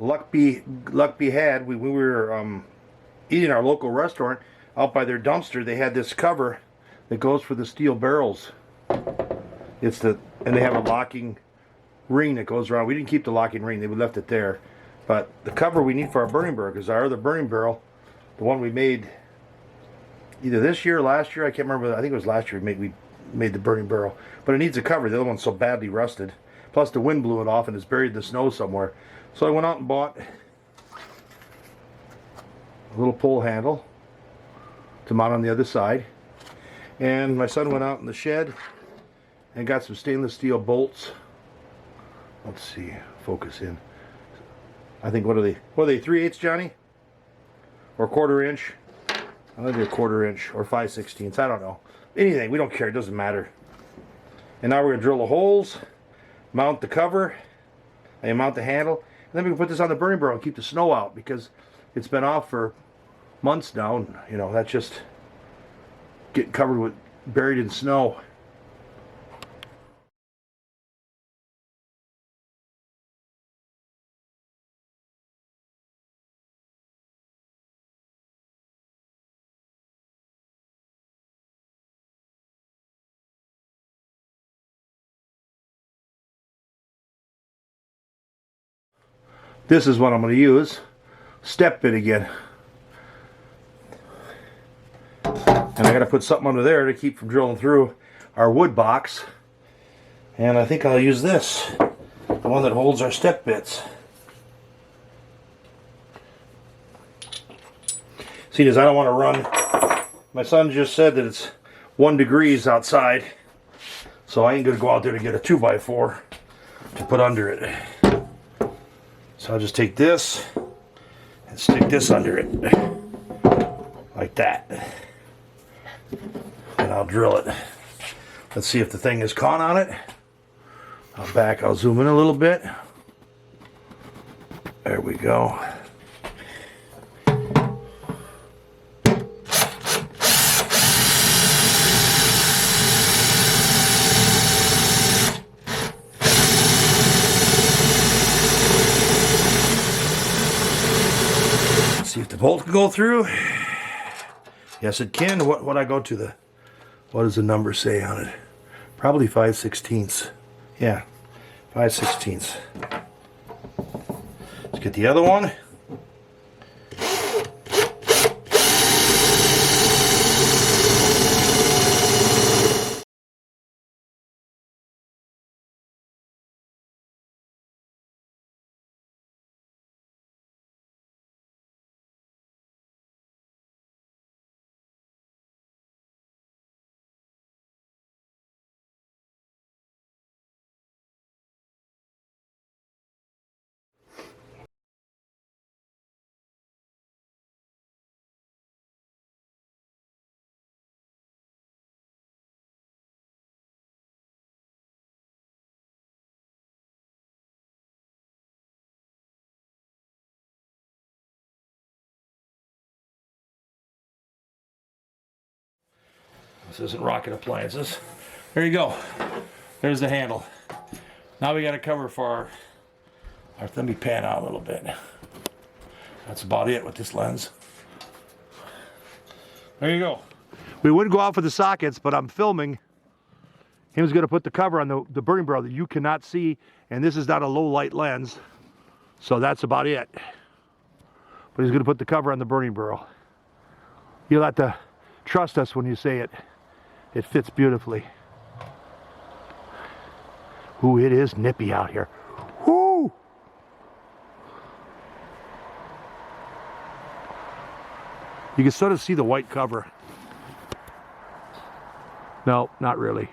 luck be had, we were eating our local restaurant out by their dumpster. They had this cover that goes for the steel barrels. And they have a locking ring that goes around. We didn't keep the locking ring; we left it there. But the cover we need for our burning barrel, because our other burning barrel, the one we made either this year or last year, I can't remember. I think it was last year we made the burning barrel, but it needs a cover. The other one's so badly rusted. Plus the wind blew it off and it's buried in the snow somewhere. So I went out and bought a little pull handle to mount on the other side. And my son went out in the shed and got some stainless steel bolts. Let's see, focus in. I think, what are they? What are they, 3/8, Johnny? Or 1/4 inch? I think they're 1/4 inch or 5/16. I don't know. Anything, we don't care, it doesn't matter. And now we're gonna drill the holes, mount the cover, and mount the handle, and then we can put this on the burning barrel and keep the snow out, because it's been off for months now, and you know, that's just getting covered with, buried in snow. This is what I'm going to use. Step bit again. And I got to put something under there to keep from drilling through our wood box. And I think I'll use this, the one that holds our step bits. See, I don't want to run. My son just said that it's 1 degree outside, so I ain't going to go out there to get a 2x4 to put under it. So I'll just take this and stick this under it, like that. And I'll drill it. Let's see if the thing is caught on it. I'll zoom in a little bit. There we go. See if the bolt can go through. Yes, it can. What I go to the, what does the number say on it? Probably 5/16. Yeah, 5/16. Let's get the other one. This isn't rocket appliances. There you go. There's the handle. Now we got a cover for our, let me pan out a little bit. That's about it with this lens. There you go. We wouldn't go out for the sockets, but I'm filming. Him's gonna put the cover on the burning barrel that you cannot see, and this is not a low light lens. So that's about it. But he's gonna put the cover on the burning barrel. You'll have to trust us when you say it. It fits beautifully. Ooh, it is nippy out here. Woo! You can sort of see the white cover. No, not really.